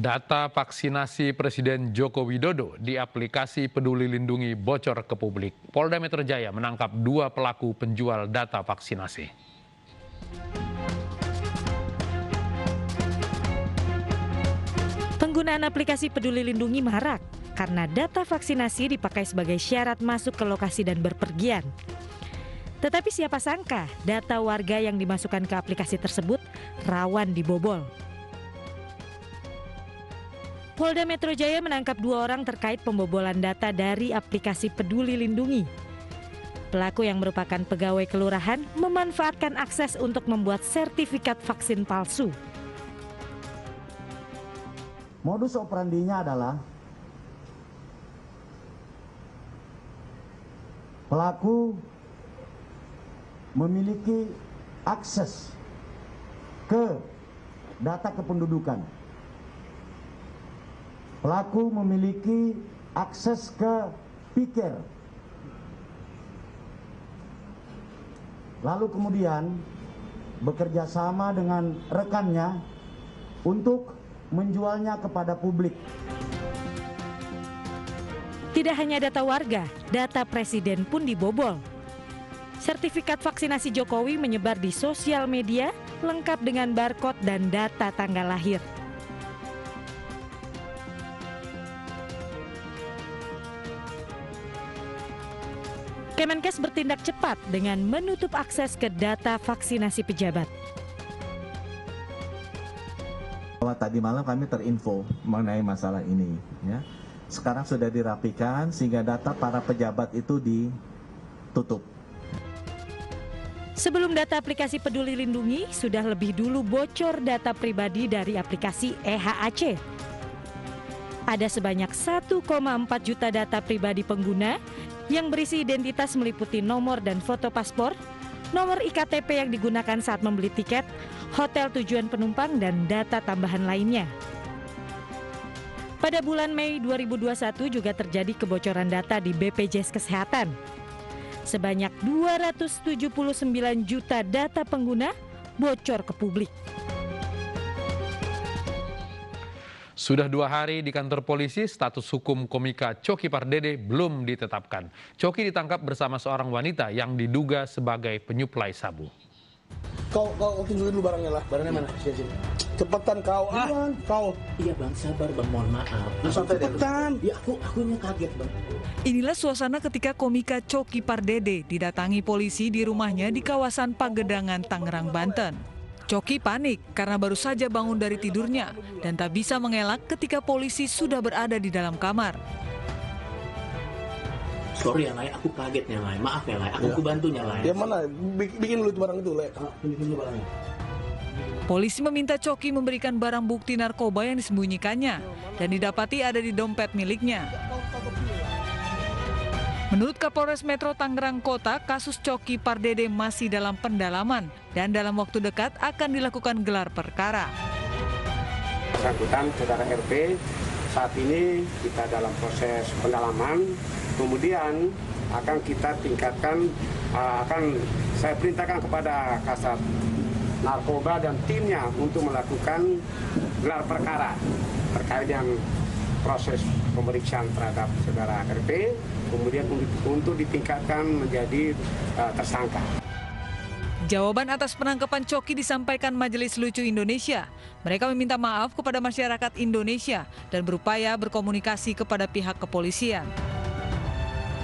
Data vaksinasi Presiden Joko Widodo di aplikasi Peduli Lindungi bocor ke publik. Polda Metro Jaya menangkap 2 pelaku penjual data vaksinasi. Penggunaan aplikasi Peduli Lindungi marak karena data vaksinasi dipakai sebagai syarat masuk ke lokasi dan berpergian. Tetapi siapa sangka data warga yang dimasukkan ke aplikasi tersebut rawan dibobol. Polda Metro Jaya menangkap 2 orang terkait pembobolan data dari aplikasi Peduli Lindungi. Pelaku yang merupakan pegawai kelurahan memanfaatkan akses untuk membuat sertifikat vaksin palsu. Modus operandinya adalah pelaku memiliki akses ke data kependudukan. Pelaku memiliki akses ke pikir. Lalu kemudian bekerja sama dengan rekannya untuk menjualnya kepada publik. Tidak hanya data warga, data presiden pun dibobol. Sertifikat vaksinasi Jokowi menyebar di sosial media lengkap dengan barcode dan data tanggal lahir. Kemenkes bertindak cepat dengan menutup akses ke data vaksinasi pejabat. Tadi malam kami terinfo mengenai masalah ini. Ya. Sekarang sudah dirapikan sehingga data para pejabat itu ditutup. Sebelum data aplikasi Peduli Lindungi, sudah lebih dulu bocor data pribadi dari aplikasi EHAC. Ada sebanyak 1,4 juta data pribadi pengguna yang berisi identitas meliputi nomor dan foto paspor, nomor IKTP yang digunakan saat membeli tiket, hotel tujuan penumpang, dan data tambahan lainnya. Pada bulan Mei 2021 juga terjadi kebocoran data di BPJS Kesehatan. Sebanyak 279 juta data pengguna bocor ke publik. Sudah 2 hari di kantor polisi, status hukum komika Coki Pardede belum ditetapkan. Coki ditangkap bersama seorang wanita yang diduga sebagai penyuplai sabu. Kau tunjukin dulu barangnya lah. Barangnya mana? Sini. Cepetan kau. Kau. Iya bang, sabar bang, mohon maaf. Cepetan. Ya akunya kaget bang. Inilah suasana ketika komika Coki Pardede didatangi polisi di rumahnya di kawasan Pagedangan, Tangerang, Banten. Coki panik karena baru saja bangun dari tidurnya dan tak bisa mengelak ketika polisi sudah berada di dalam kamar. Sorry ya Lai, aku kaget ya Lai, maaf ya Lai, aku bantu ya Lai. Ya mana? Bikin dulu barang itu, Le. Bikin dulu barangnya. Polisi meminta Coki memberikan barang bukti narkoba yang disembunyikannya dan didapati ada di dompet miliknya. Menurut Kapolres Metro Tangerang Kota, kasus Coki Pardede masih dalam pendalaman dan dalam waktu dekat akan dilakukan gelar perkara. Bersangkutan saudara RP saat ini kita dalam proses pendalaman, kemudian akan kita tingkatkan, saya perintahkan kepada Kasat Narkoba dan timnya untuk melakukan gelar perkara terkait dengan proses pemeriksaan terhadap saudara RP, kemudian untuk ditingkatkan menjadi tersangka. Jawaban atas penangkapan Coki disampaikan Majelis Lucu Indonesia. Mereka meminta maaf kepada masyarakat Indonesia dan berupaya berkomunikasi kepada pihak kepolisian.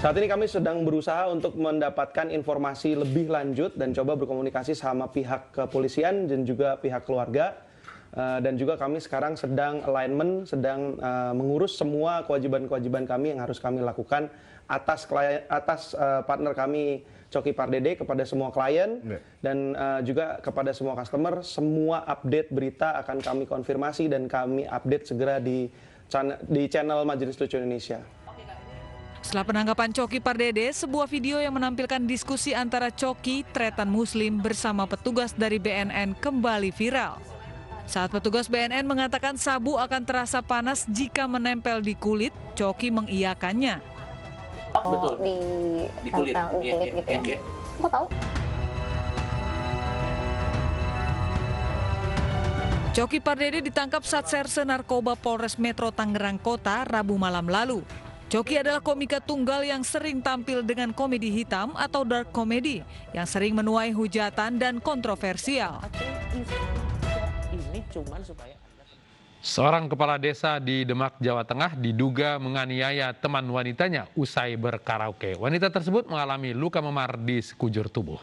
Saat ini kami sedang berusaha untuk mendapatkan informasi lebih lanjut dan coba berkomunikasi sama pihak kepolisian dan juga pihak keluarga. Dan juga kami sekarang sedang alignment, sedang mengurus semua kewajiban-kewajiban kami yang harus kami lakukan atas partner kami Coki Pardede kepada semua klien dan juga kepada semua customer. Semua update berita akan kami konfirmasi dan kami update segera di channel Majelis Lucu Indonesia. Setelah penangkapan Coki Pardede, sebuah video yang menampilkan diskusi antara Coki, Tretan Muslim bersama petugas dari BNN kembali viral. Saat petugas BNN mengatakan sabu akan terasa panas jika menempel di kulit, Coki mengiyakannya. Betul. Di kulit. Gitu ya. Aku tahu. Coki Pardede ditangkap Satserse Narkoba Polres Metro Tangerang Kota Rabu malam lalu. Coki adalah komika tunggal yang sering tampil dengan komedi hitam atau dark comedy yang sering menuai hujatan dan kontroversial. Seorang kepala desa di Demak, Jawa Tengah diduga menganiaya teman wanitanya usai berkaraoke. Wanita tersebut mengalami luka memar di sekujur tubuh.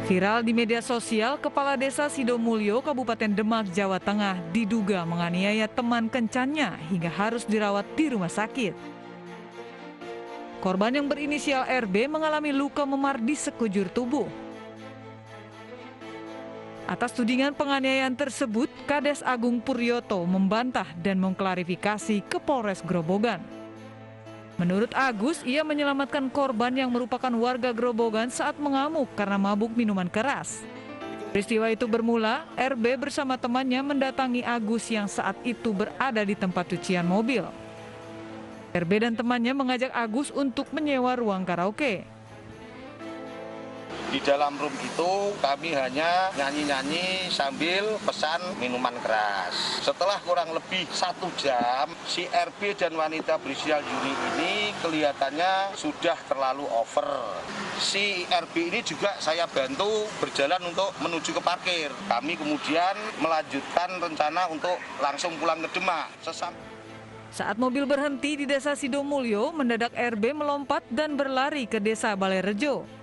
Viral di media sosial, Kepala Desa Sidomulyo, Kabupaten Demak, Jawa Tengah diduga menganiaya teman kencannya hingga harus dirawat di rumah sakit. Korban yang berinisial RB mengalami luka memar di sekujur tubuh. Atas tudingan penganiayaan tersebut, Kades Agung Puryoto membantah dan mengklarifikasi ke Polres Grobogan. Menurut Agus, ia menyelamatkan korban yang merupakan warga Grobogan saat mengamuk karena mabuk minuman keras. Peristiwa itu bermula, RB bersama temannya mendatangi Agus yang saat itu berada di tempat cucian mobil. RB dan temannya mengajak Agus untuk menyewa ruang karaoke. Di dalam room itu kami hanya nyanyi-nyanyi sambil pesan minuman keras. Setelah kurang lebih 1 jam, si RB dan wanita berinisial Yuni ini kelihatannya sudah terlalu over. Si RB ini juga saya bantu berjalan untuk menuju ke parkir. Kami kemudian melanjutkan rencana untuk langsung pulang ke Demak. Saat mobil berhenti di Desa Sidomulyo, mendadak RB melompat dan berlari ke Desa Balerejo.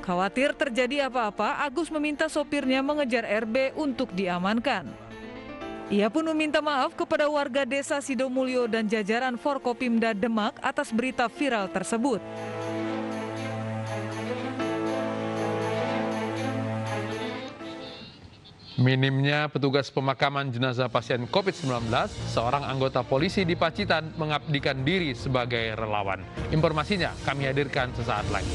Khawatir terjadi apa-apa, Agus meminta sopirnya mengejar RB untuk diamankan. Ia pun meminta maaf kepada warga Desa Sidomulyo dan jajaran Forkopimda Demak atas berita viral tersebut. Minimnya petugas pemakaman jenazah pasien COVID-19, seorang anggota polisi di Pacitan mengabdikan diri sebagai relawan. Informasinya kami hadirkan sesaat lagi.